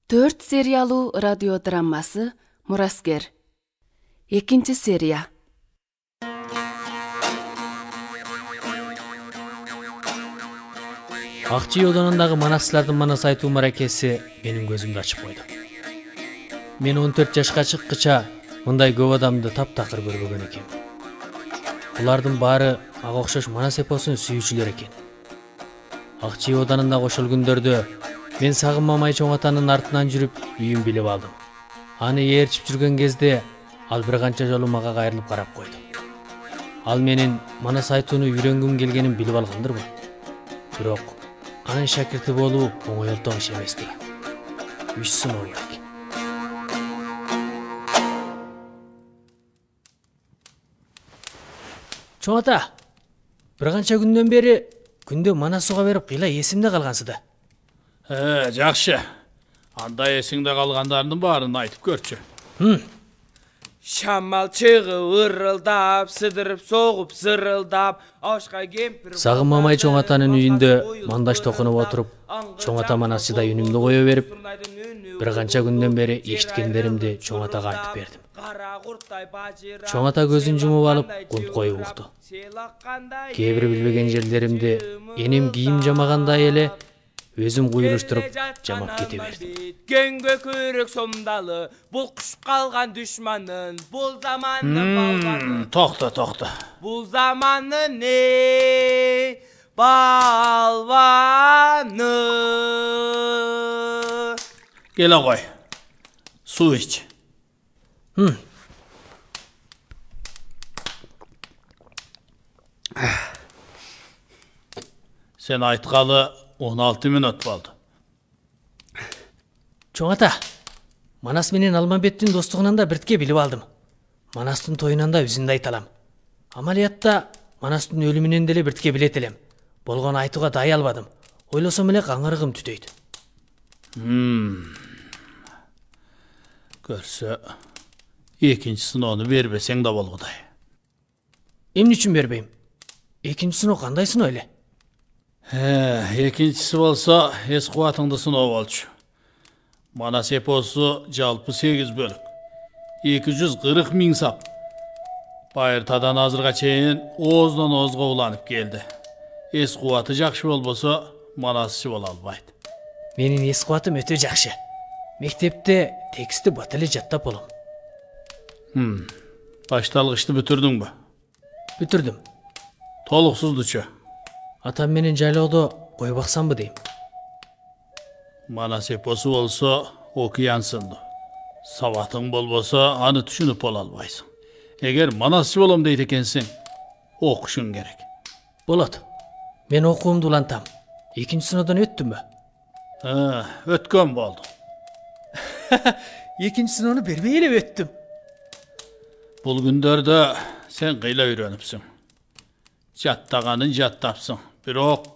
4 сериялуу радио драмасы Мураскер. 2 серия. Акчи Оданындагы манасчылардын манас айтуу маракеси менин көзүмдү ачып койду. Мен 14 жашка чыккыча мындай көп адамды таптакыр көрбөгөн экенмин. Булардын баары ага окшош манас эпосун сүйүүчүлөр экен. Акчи Оданында кошол күндөрдө мен Сагын Мамай чоң атанын артынан жүрүп үйүн билип алдым. Аны ээрчип жүргөн кезде ал бир канча жолу мага кайрылып карап койду. Ал менин манас айтууну үйрөнгүм келгенин билип алгандырбы? Бирок анын шакирти болуу оңой элтон иш эмес деген. 3 сыноо керек. Чоң ата, бир канча күндөн бери күндө манас суга берип кыйла эсимде калгансыда. Жакшы. Анда эсиңде калгандардын баарын айтып көрчү. Шамал чыгып ырылдап, сыдырып согуп зырылдап, ашка кемпир. Сагын Мамай чоң атанын үйүндө мандаш токунуп отуруп, чоң ата манасчыда үнүмдү кое берип, бир канча күндөн бери эшиткендеримди чоң атага айтып бердим. Чоң ата көзүн жумуп алып, кунт коюп укту. Кээ бир билбеген жерлеримди энем кийим жамагандай эле өзүм куйруштуруп жамап кете бердим. Көнгө көрөк сомдалы, бул куш калган душманын, бул заманын балбаны. Токто. Бул заманын балбаны. Келе кой. Суу ич. Sen айткалы 16 минут болду. Чоң ата, Манас менен Алмамбеттин достугунан да биртке билип алдым. Манастын тоюнан да үзүндү айта алам. Амалиятта Манастын өлүмүнөн деле биртке билет элем. Болгону айтууга дайы албадым. Ойлосом эле каңырыгым түтөйт. Көрсө, экинчи сыноону бербесең да болгудай. Эмне үчүн бербейм? Экинчи сыноо кандай сыноо эле? Экинчиси болсо эс кубатыңды сыноо болчу. Манас эпосу жалпы 8 бөлүк. 240 миң сап. Байыртадан азырга чейин ооздан оозго уланып келди. Эс кубаты жакшы болбосо манасчы боло албайт. Менин эс кубатым өтө жакшы. Мектепте текстти бат эле жаттап болом. Башталгычты бүтүрдүңбү? Бүтүрдүм. Толуксуздучу? Атам менен жайлоодо кой баксамбы дейм. Манас эпосу болсо окуянсынды. Сабатың болбосо аны түшүнүп боло албайсың. Эгер манасчы болом дейт экенсиң, окушуң керек. Болот. Мен окуумду улантам. Экинчи сыноодон өттүмбү? Өткөн болду. Экинчи сыноону бербей эле өттүм. Бул күндөрдө сен кыйла үйрөнүпсүң. Жаттаганын жаттапсың. Бирок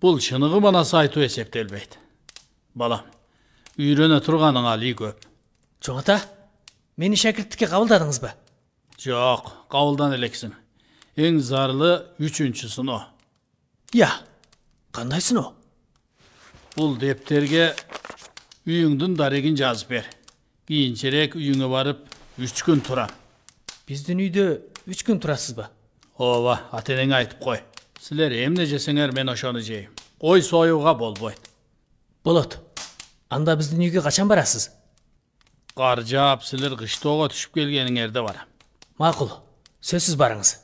бул чыныгы манас айтуу эсептелбейт. Балам, үйрөнө турганың али көп. Чоң ата, мени шакирттикке кабылдадыңызбы? Жок, кабылдан элексиң. Эң зарлы 3-чү сыноо. Кандай сыноо? Бул дептерге үйүңдүн дарегин жазып бер. Кийинчерээк үйүңө барып 3 күн турам. Биздин үйдө 3 күн турасызбы? Ооба, ата-энеңе айтып кой. Силер эмне жесеңер мен ошону жейм. Кой союуга болбойт. Болот. Анда биздин үйгө качан барасыз? Кар жаап, силер кыштоого түшүп келгениңерде барам. Макул. Сөзсүз барыңыз.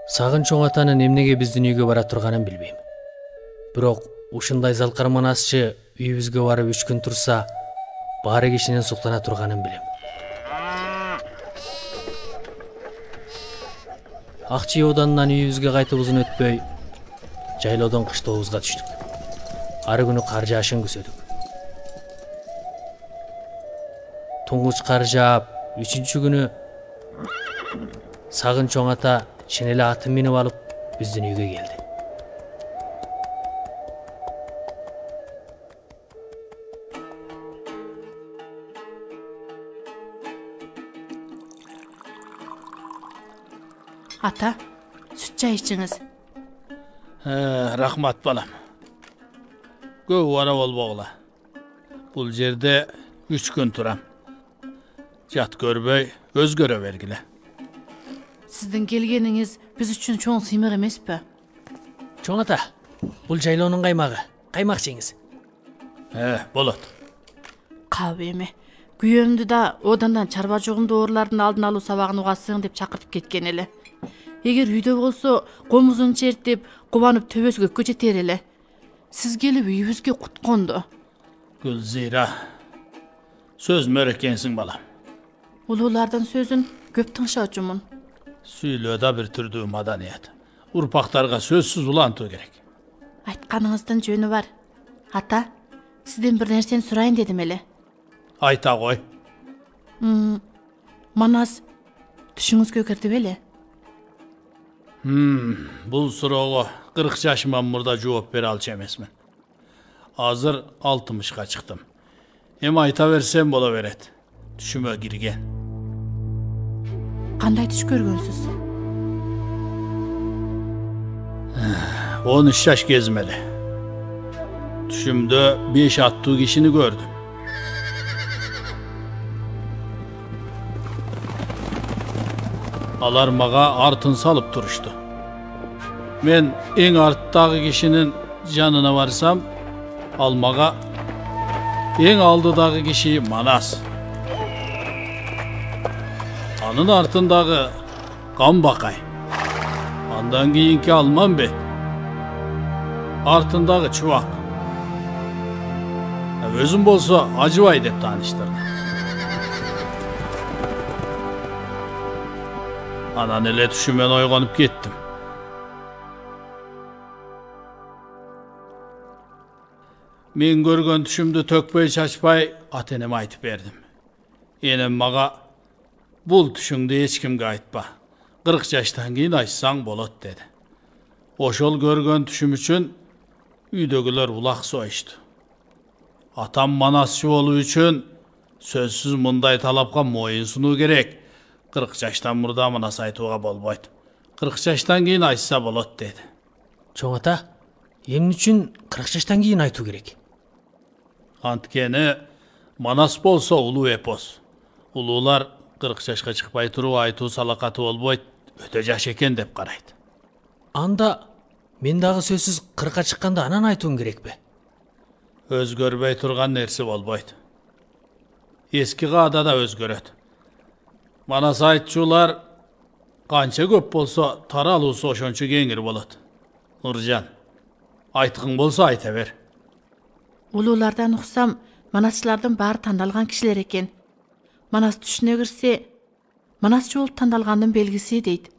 Сагын чоң атанын эмнеге биздин үйгө бара турганын билбейм. Бирок ушундай залкар манасчы үйүбүзгө барып 3 күн турса, баары кишинин суктана турганын билем. Акчи Оданынан үйүбүзгө кайтып узун өтпөй, жайлоодон кыштообузга түштүк. Ары күнү кар жаашын күзөдүк. Туңгуч кар жаап, 3-чү күнү Сагын чоң ата ченеле атын минип алып биздин үйгө келди. Ата, сүт чай ичиңиз. Rahmat balam. Көп вара болбогула. Бул жерде 3 күн турам. Жат көрбөй, өзгөрө бергиле. Сиздин келгениңиз биз үчүн чоң сыймак эмеспи? Чоң ата, бул жайлоонун каймагы. Каймак жеңиз. Болот. Кабы эми. Күйөөмдү да одандан чарба жугумдуу оорулардын алдын алуу сабагын угасың деп чакыртып кеткен эле. Эгер үйдө болсо, комузун чертип, кубанып төбөсү көккө жетер эле. Сиз келип үйүбүзгө куткондо. Гүлзира, сөз мөрекенсиң балам. Улуулардын сөзүн көп тыңшаучумун. Сүйлөө да бир түрдүү маданият. Урпактарга сөзсүз улантуу керек. Айтканыңыздын жөнү бар. Ата, сизден бир нерсени сурайын дедим эле. Айта кой. Манас түшүңүзгө кирди беле? Бул суроого 40 жашыман мурда жооп бере алчу эмесмин. Азыр 60га чыктым. Эми айта берсем боло берет. Түшүмө кирген. Кандай түш көргөнсүз? 13 жаш кезим эле. Түшүмдө 5 аттуу кишини көрдүм. Алар мага артын салып турушту. Мен эң арттагы кишинин жанына барсам, ал мага эң алдыдагы киши Манас. Анын артындагы Камбакай. Андан кийинки Алманбет. Артындагы Чубак. Өзүм болсо Ажыбай деп тааныштырды. Анан эле түшүмөн ойгонуп кеттим. Мен көргөн түшүмдү төкпөй чачпай ата-энеме айтып бердим. Энем мага бул түшүңдү эч кимге айтпа. 40 жаштан кийин айтсаң болот деди. Ошол көргөн түшүм үчүн үйдөгүлөр улак союшту. Атам Манасчы болуу үчүн сөзсүз мындай талапка моюн сунуу керек. 40 жаштан мурда Манас айтууга болбойт. 40 жаштан кийин айтса болот деди. Чоң ата, эмне үчүн 40 жаштан кийин айтуу керек? Анткени Манас болсо улуу эпос. Улуулар 40 жашка чыкпай туруп айтуу салакаты болбойт, өтө жаш экен деп карайт. Анда мен дагы сөзсүз 40ка чыкканда анан айтуум керекпи? Өзгөрбөй турган нерсе болбойт. Эски каада да өзгөрөт. Манас айтчулар канча көп болсо таралуусу ошончо кеңир болот. Нуржан, айткың болсо айта бер. Улуулардан уксам, Манасчылардын баары тандалган кишилер экен. Манас түшүнө кирсе, Манасчы болуп тандалгандын белгиси дейт.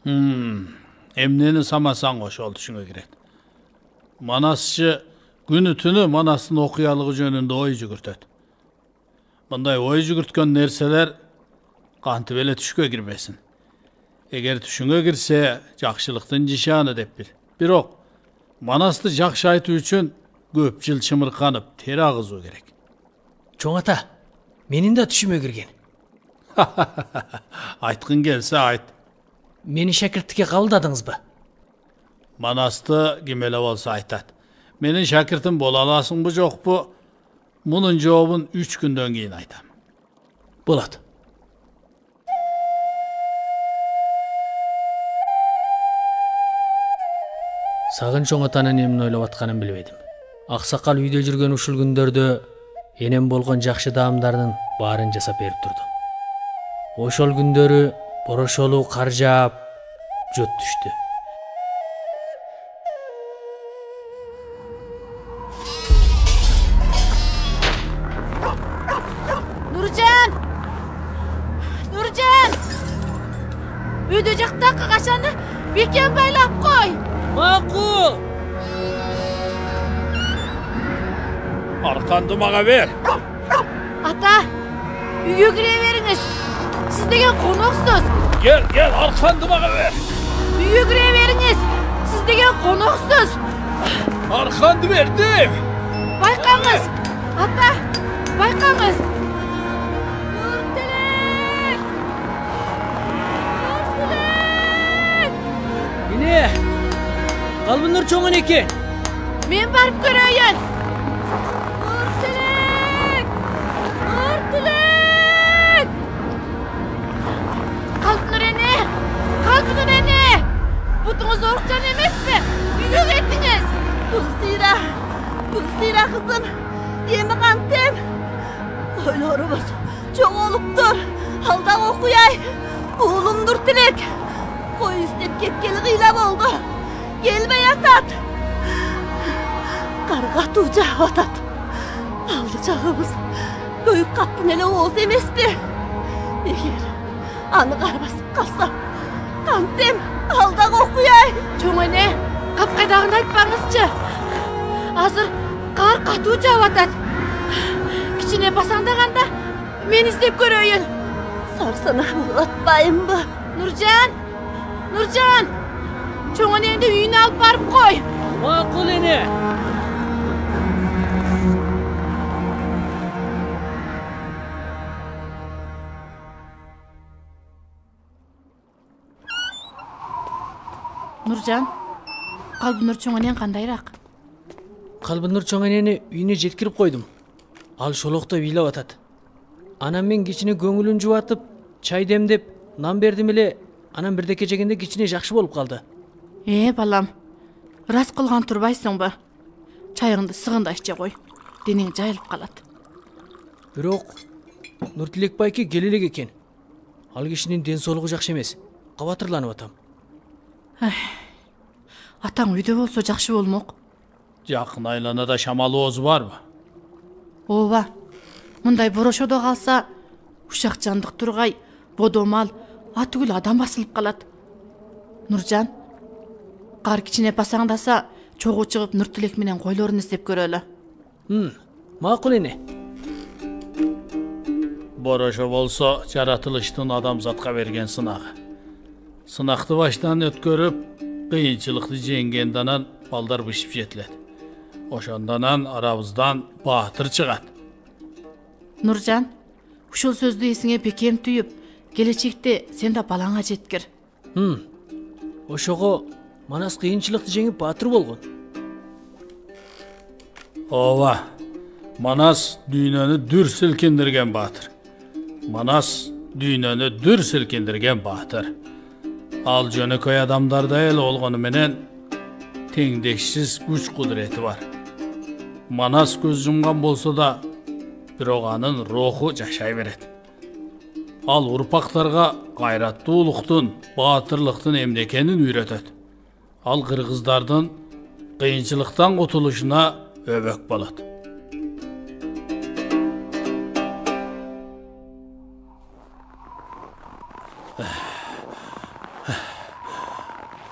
Эмнени самасаң ошол түшүнгө кирет. Манасчы күнү түнү Манастын окуялыгы жөнүндө ой жүгүртөт. Мындай ой жүгүрткөн нерселер кантип эле түшкө кирбесин. Эгер түшүңө кирсе, жакшылыктын жишаны деп бил. Бирок Манасты жакшы айтуу үчүн көп жыл чымырканып, тери агызуу керек. Чоң ата, менин да түшүмө кирген. Айткың келсе айт. Мени шакирттикке кабылдадыңызбы? Манасты ким эле болсо айтат. Менин шакиртим боло аласыңбы жокпу? Мунун жообун 3 күндөн кийин айтам. Болот. Сагын чоң атанын эмне ойлоп атканын билбедим. Аксакал үйдө жүргөн ушул күндөрдө энем болгон жакшы даамдардын баарын жасап берип турду. Ошол күндөрү борошолуу кар жаап, жот түштү. Нуржан! Нуржан! Үйдө жактакы кашаны бекем байлап кой. Макул. Арканды мага бер. Ата, үйгө кире бериңиз. Сиз деген коноксуз. Gel, arkandı mага бер. Үйгө кире бериңиz. Сиз деген коноксуз. Arkandı berdim. Байкаңыз. Ата, байкаңыз. Нуртилек! Эне! Kalbınlar çoğun eкен. Men barıp göröйün. Nurtilek! Nurtilek! Kalbınlar ene! Kalbınlar ene! Butunuz orukcan emesmi? Büyük ettiniz. Gülsira kızım. Yemi kanten. Koylarımız çok oluptur. Haldan okuyay. Oğlum Nurtilek. Koy istep ketkeli gıyla oldu. Gelme yatat. Karga tuğca atat. Aldı çağımız. Büyük kapın ele oğuz emesdi. Eğer anı karabasıp kalsam. Kanten haldan okuyay. Çoğun ene, kapkaydağını aytpаңызчы. Hazır kar katуу жaap atat. Kichine basandaganda men izdep göröйүн. Sarsana bulatmayın mı? Nurcan! Çoğun enedi үйüne alıp barıp koy. Maqul ene. Nurcan, Kalbınur çoğun en kandayrak? Kalbınдар çoğun enени үйüne жеткирип койдум. Ал шолокто бийлеп атат. Анан мен кичине көңүлүн жубатып, чай демдеп, нан бердим эле. Анан бирдеке жегенде кичине жакшы болуп калды. Балам, рас кылган турбайсыңбы? Чайыңды сыгында иче кой. Денең жайылып калат. Бирок Нуртилек байке келелек экен. Ал кишинин ден соолугу жакшы эмес. Кабатырланып атам. Атаң үйдө болсо жакшы болмок. Жақын айланада шамалы озу бар мı? Ооба. Мындай борошодо калса, ушак жандык тургай, бодомал, атүгүл адам басылып калат. Нуржан, кар кичине басаңдаса, чогуу чыгып Нуртилек менен койлорун издеп көрөлү. Макул эне. Борошо болсо жаратылыштын адамзатка берген сынагы. Сынакты баштан өткөрүп, кыйынчылыкты жеңгенданан балдар бышып жетилет. Ошонданан арабыздан баатыр чыгат. Нуржан, ушул сөздү эсиңе бекем түйүп, келечекте сен да балаңа жеткир. Ошого Манас кыйынчылыкты жеңип баатыр болгон. Ооба. Манас дүйнөнү дүр силкиндирген баатыр. Манас дүйнөнү дүр силкиндирген баатыр. Ал жөнөкөй адамдарда эл болгону менен теңдешсиз күч кудурети бар. Манас көз жумган болсо да, бирок анын руху жашай берет. Ал урпактарга кайраттуулуктун, баатырлыктын эмне экенин үйрөтөт. Ал кыргыздардын кыйынчылыктан кутулушуна өбөк болот.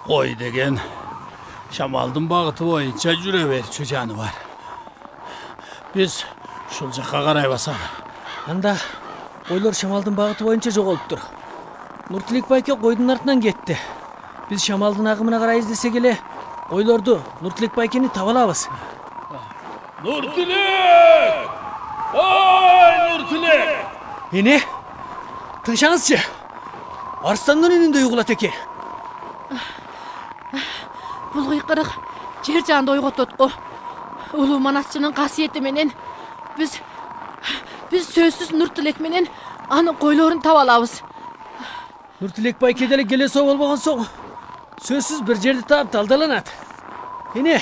Кой деген шамалдын багыты боюнча жүрө берчү жаны бар. Биз ушул жакка карай басалы. Анда койлор шамалдын багыты боюнча жоголуптур. Нуртилек байке койдун артынан кетти. Биз шамалдын агымына карай издесек эле койлорду Нуртилек байкени таба алабыз. Nurtilek! Ой, Nurtilek! Эне, тыншаңызчы. Арстандын үнүндөй угулат экен. Бул кыйкырык жер жанды ойготот го. Улуу Манасчынын касиети менен биз сөзсүз Нуртилек менен анын койлорун таба алабыз. Нуртилек байке деле келесо болбогон соң сөзсүз бир жерди таап талдаланат. Эне,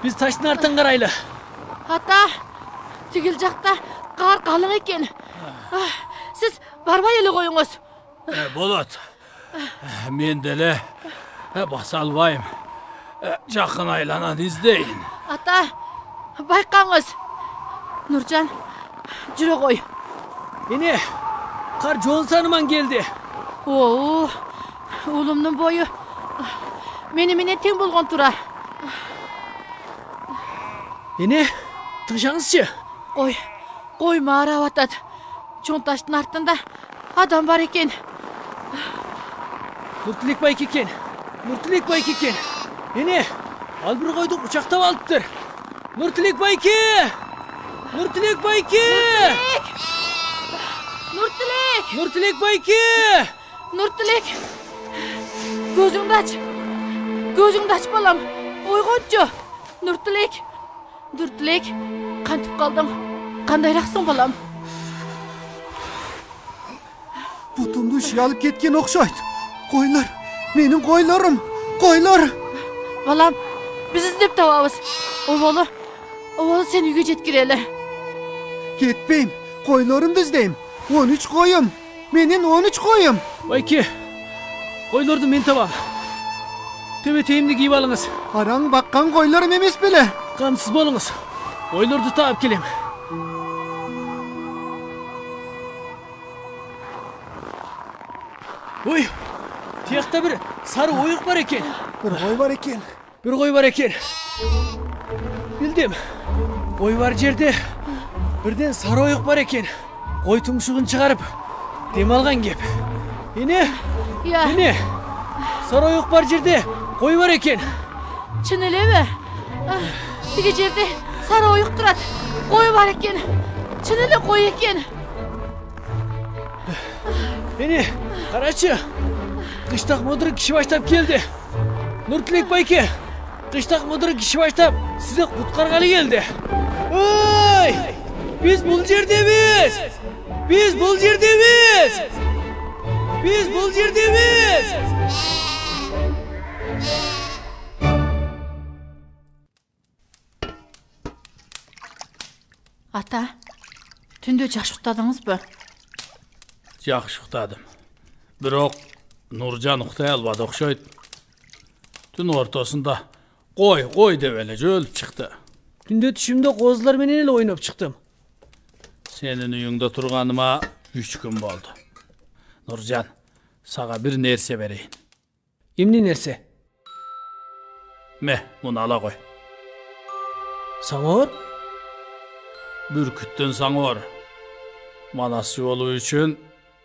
биз таштын артын карайлы. Ата, тигил жакта кар калың экен. Сиз барбай эле коюңуз. Болот. Мен деле баса албайм. Жакын айланан издейин. Ата, байкаңыз. Нуржан, жүрө кой. Эне, кар жоон саныман келди. Оо, уулумдун бою мени менен тең болгон тура. Эне, тыңшаңызчы. Кой маарап атат. Чоң таштын артында адам бар экен. Нуртилек байке экен. Нуртилек байке экен. Эне, ал бир койду кучактап алыптыр. Нуртилек байке! Нуртилек байке! Нуртилек! Нуртилек байке! Нуртилек! Көзүңдү ач. Gözüңdü aç balam. Oygonчу. Nurtilek. Kantip kaldың? Kandayraqsың balam? Butumdu işe alıp ketken okşaydı. Koylar, menin koylarım. Balam, biz izlep tababız. Ovalı sen uyga jetkireli. Ketpeyim, koylarımdı izdeyim. 13 koyum. Menin 13 koyum. Bayke, koylardı men tabam. Tebeteyimni giyip alыңыз. Araң bakkan koylarım emes bile. Kamsız bolыңыз. Koylardı taap kelem. Oy, tiyakta bir sarı oyuk var eken. Bir koy var eken. Bir koy var eken. Bildim. Koy var jerde birden sarı oyuk var eken. Koy tumşuğun çıkarıp dem algan gep. Ene? Ya. Ene? Sarı oyuk var jerde koy var eken. Çın eleme. Tigi jerde sarı oyuk turat. Koy var eken. Çın ele koy eken. Ene, karaçı. Kıştak müdürü kişi başlap geldi. Nurtilek Bayke. Kıştak müdürü kişi başlap size kutkargalı geldi. Oy! Biz bul jerdemiz. Ata, tündö жақсы uktadыңызбы? Жақсы ұқтадым. Бирок Нуржан ұқтай албады окшойт. Түн ортосында қой деп эле жөлүп чыкты. Түндө түшүмдө козулар менен эле ойноп чыктым. Сенин үйүңдө турганыма 3 күн болду. Нуржан, сага бир нерсе берейин. Эмне нерсе? Муну ала кой. Саңор? Бүркүттүн саңор. Манасы болуу үчүн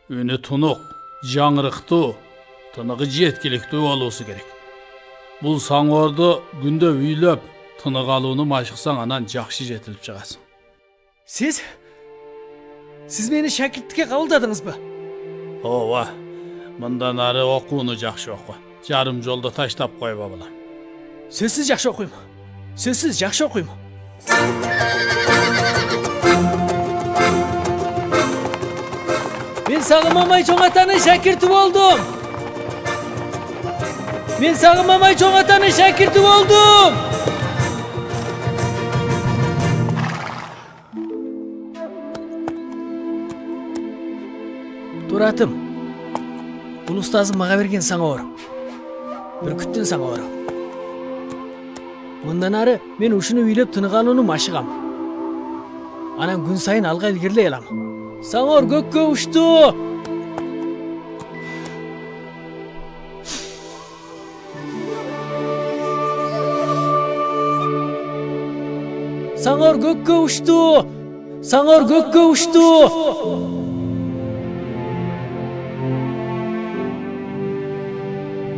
үнү тунук, жаңырыктуу, тыныгы жеткиликтүү болуусу керек. Бул саңорду күндө үйлөп, тынык алууну машыксаң, анан жакшы жетилип чыгасың. Siz meni şakirtlikке кабылдадыңызбы? Ооба. Мындан ары окууну жакшы оку. Жарым жолдо таштап койбо балам. Сөзсүз жакшы окуйм. Мен Сагым Мамай чоң атанын шакирти болдум. Туратым. Бул устазым мага берген саңоор. Бүркүттүн саңоору. Мындан ары мен ушуну үйлөп тынык алууну машыгам. Анан күн сайын алга илгерилей алам. Саңор көккө ушту.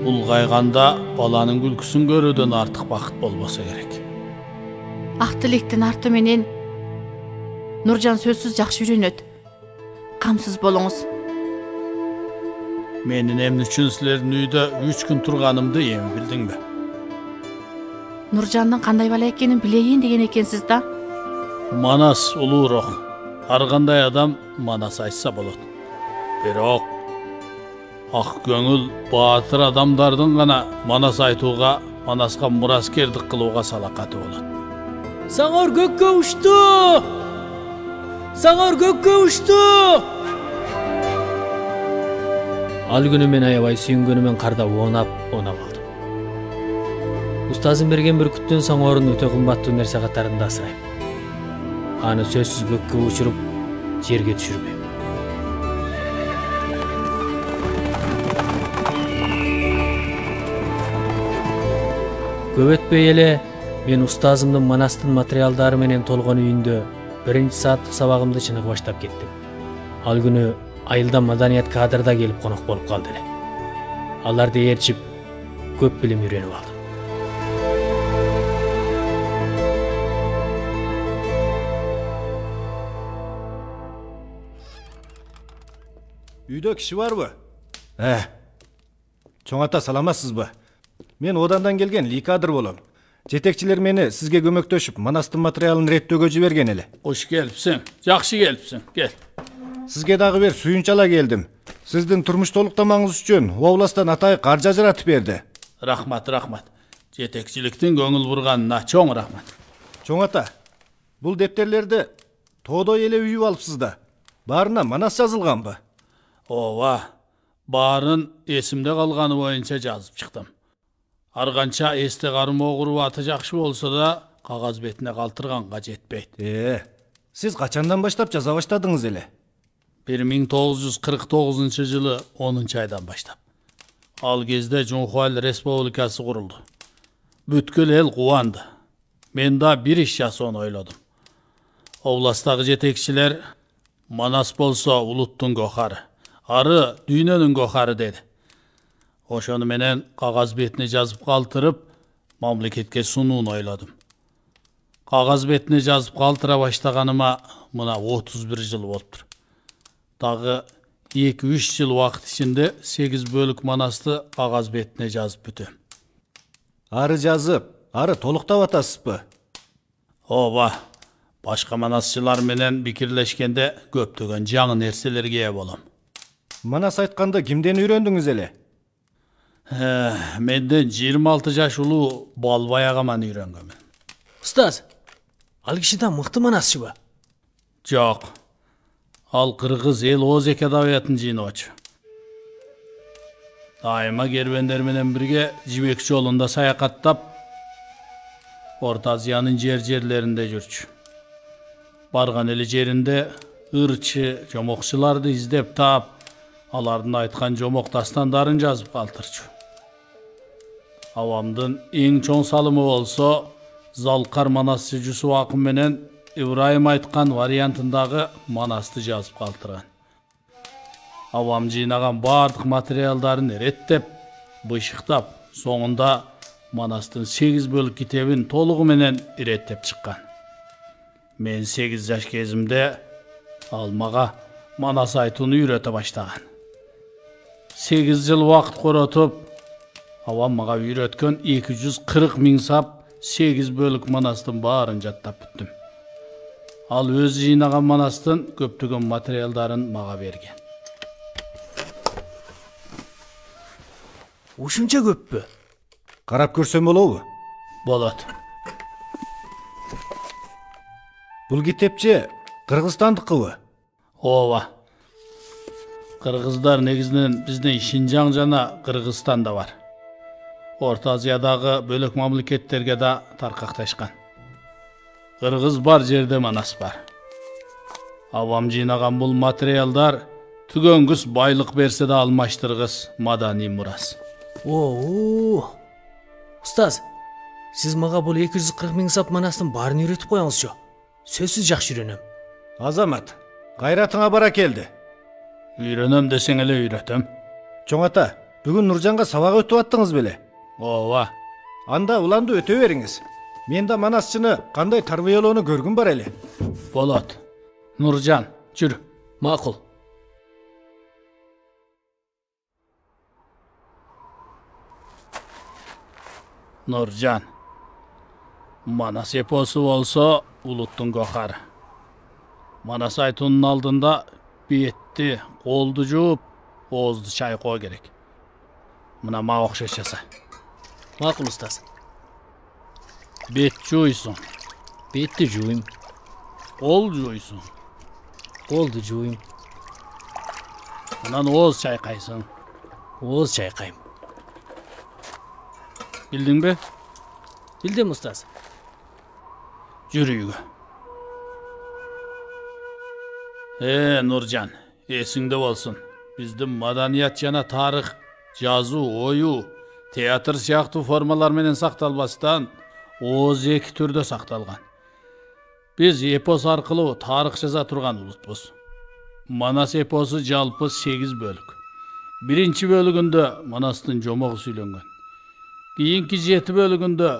Улгайганда баланын күлкүсүн көрүүдөн артык бакыт болбосо керек. Ак тилектин арты менен Нуржан сөзсүз жакшы үйрөнөт. Камсыз болуңуз. Менин эмне үчүн силердин үйдө 3 күн турганымды эми билдиңби? Нуржандын кандай бала экенин билейин деген экенсиз да? Манас улуурок. Ар кандай адам манас айтса болот. Бирок ак көңүл баатыр адамдардын гана манас айтууга, манаска мураскердик кылууга салакаты болот. Саңор көккө ушту. Ал күнү мен аябай сүйүнгөнүмөн карда оонап алдым. Устазым берген бүркүттүн саңоорун өтө кымбаттуу нерсе катарында асырайм. Аны сөзсүз көккө учуруп, жерге түшүрбөйм. Көп өтпөй эле мен устазымдын манастын материалдары менен толгон үйүндө 1-сааттык сабагымды чыныгы баштап кеттим. Ал күнү айылдан маданият кадрда келип конок болуп калды эле. Аларды ээрчип көп билим үйрөнүп алдым. Үйдө киши барбы? Чоң ата саламатсызбы? Мен одандан келген ликадыр болом. Жетекчилер мени сизге көмөктөшүп, Манастын материалын реттөөгө жиберген эле. Hoş gelipsin. Жақсы келіпсің. Gel. Сизге дагы бир сүйүнчала келдим. Сиздин турмуштуулуктамаңыз үчүн Областан Атай каржы ажыратып берди. Рахмат. Жетекчиликтин көңүл бурганына чоң рахмат. Чоң ата, бул дептерлерди тоодой эле үйүп алыпсыз да. Баарына Манас жазылганбы? Ооба. Баарын эсимде калганы боюнча жазып чыктым. Арганча эсте кармоо куруп аты жакшы болсо да, кагаз бетине калтырганга жетпейт. Сиз качандан баштап жаза баштадыңыз эле? 1949 жылы 10 айдан баштап. Ал кезде Жумхуал Республикасы курулду. Бүткүл эл кубанды. Мен да бир иш жасоону ойлодум. Областагы жетекчилер Манас болсо улуттун гохары, ары дүйнөнүн гохары деди. Ошону менен кагаз бетине жазып калтырып, мамлекетке сунууну ойлодум. Кагаз бетине жазып калтыра баштаганыма мына 31 жыл болуптур. Дагы 2-3 жыл убакыт ичинде 8 бөлүк Манасты кагаз бетине жазып бүтөм. Ары жазып, ары толуктап атасызбы? Ооба. Башка манасчылар менен пикирлешкенде көптөгөн жаңы нерселерге ээ болом. Манас айтканды кимден үйрөндүңүз эле? Менден 26 жаш улуу Балбай агаман үйрөнгөнмүн. Устаз, ал киши да мыкты манасчыбы? Жок. Ал кыргыз эл озек адабиятын жыйноочу. Дайыма кербендер менен бирге жибек жолунда саякаттап, Орта Азиянын жерлеринде жүрчү. Барган эле жеринде ырчы, жомокчуларды издеп таап, алардын айткан жомок дастандарын жазып калтырчу. Авамдын эң чоң салымы болсо, Залкар Манасчы Жусуп акын менен Ибрайым айткан вариантындагы Манасты жазып калтырган. Авам жыйнаган бардык материалдарын реттеп, бышыктап, соңунда Манастын 8 бөлүк китебин толугу менен иреттеп чыккан. Мен 8 жаш кезимде ал мага Манас айтууну үйрөтө баштаган. 8 жыл убакыт коротуп, авам мага үйрөткөн 240 миң сап 8 бөлүк Манастын баарын жаттап бүттүм. Ал өз жыйнаган Манастын көптөгөн материалдарын мага берген. Ушунча көппү? Карап көрсөм болобу? Болот. Бул китепче Кыргызстандыкыбы? Ооба. Кыргыздар негизинен биздин Шинжаң жана Кыргызстанда бар. Орта Азиядагы бөлөк мамлекеттерге да таркакташкан. Кыргыз бар жерде Манас бар. Авам жыйнаган бул материалдар түгөнгүс байлык берсе да алмаштыргыс маданий мурас. Устаз, сиз мага бул 240 миң сап Манастын баарын үйрөтүп коюңузчу. Сөзсүз жакшы үйрөнөм. Азамат, кайратыңа бара келди. Үйрөнөм десең эле үйрөтөм. Чоң ата, бүгүн Нуржанга сабак өтүп аттыңыз беле? Ооба. Анда уланды өтө бериңиз. Мен да Манасчыны кандай тарбиялоону көргүм бар эле. Болот. Нуржан, жүрү. Макул. Нуржан. Манас эпосу болсо улуттун гохары. Манас айтуунун алдында бетти, колду жууп, оозду чайкоо керек. Мына мага окшош жаса. Макул устаз. Бет жуйсуң. Бетти жууйм. Кол жуйсуң. Колду жууйм. Анан ооз чайкайсың. Ооз чайкайм. Билдиңби? Билдим устаз. Жүр үйгө. Нуржан, эсиңде болсун. Биздин маданият жана тарых, жазуу, оюу, театр сыяктуу формалар менен сакталбастан, ооз эки түрдө сакталган. Биз эпос аркылуу тарых жаза турган улутпуз. Манас эпосу жалпы 8 бөлүк. Биринчи бөлүгүндө Манастын жомогу сүйлөнгөн. Кийинки 7 бөлүгүндө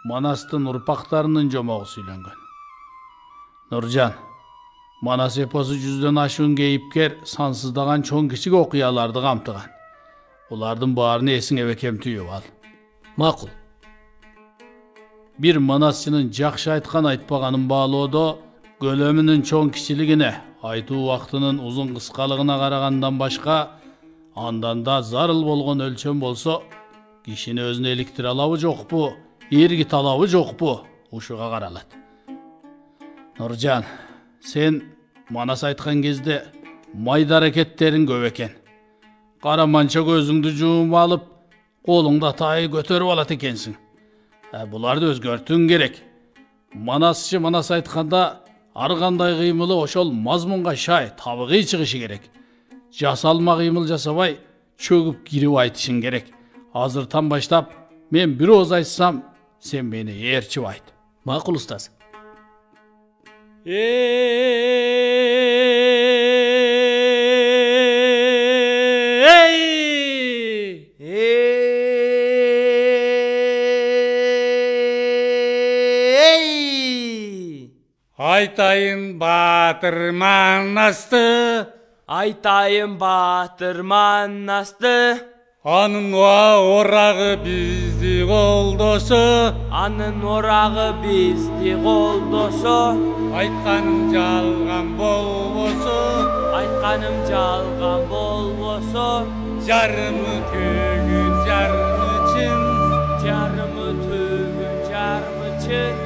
Манастын урпактарынын жомогу сүйлөнгөн. Нуржан, Манас эпосу 100дөн ашуун кейипкер сансыздаган чоң кичик окуяларды камтыган. Улардын баарын эсиңе бекем түйүп ал. Макул. Bir manasçının жақшы айтқан айтпағанын бағалоодо көлөмүнүн чоң кичилигине, айтуу убактынын узун кыскалыгына карагандан башка андан да зарыл болгон өлчөм болсо, кишини өзүнө иликтире алабы жокпу, эргите алабы жокпу, ушуга каралат. Нуржан, сен манас айткан кезде майда аракеттериң көп экен. Караманча көзүңдү жууп алып, колуңда тай көтөрүп алат экенсиң. Буларды өзгөртүүң керек. Манасчы манас айтканда ар кандай кыймылы ошол мазмунга шай, табыгый чыгышы керек. Жасалма кыймыл жасабай, чөгүп кирип айтышың керек. Азыртан баштап, мен бир ооз айтсам, сен мени ээрчип айт. Макул устаз. Айтайын батыр манасты, Айтайын батыр манасты, анын орагы бизди колдосо, анын орагы бизди колдосо, айтканым жалган болбосо, айтканым жалган болбосо, жарымы төгүн жарымы чын, жарымы төгүн жарымы чын,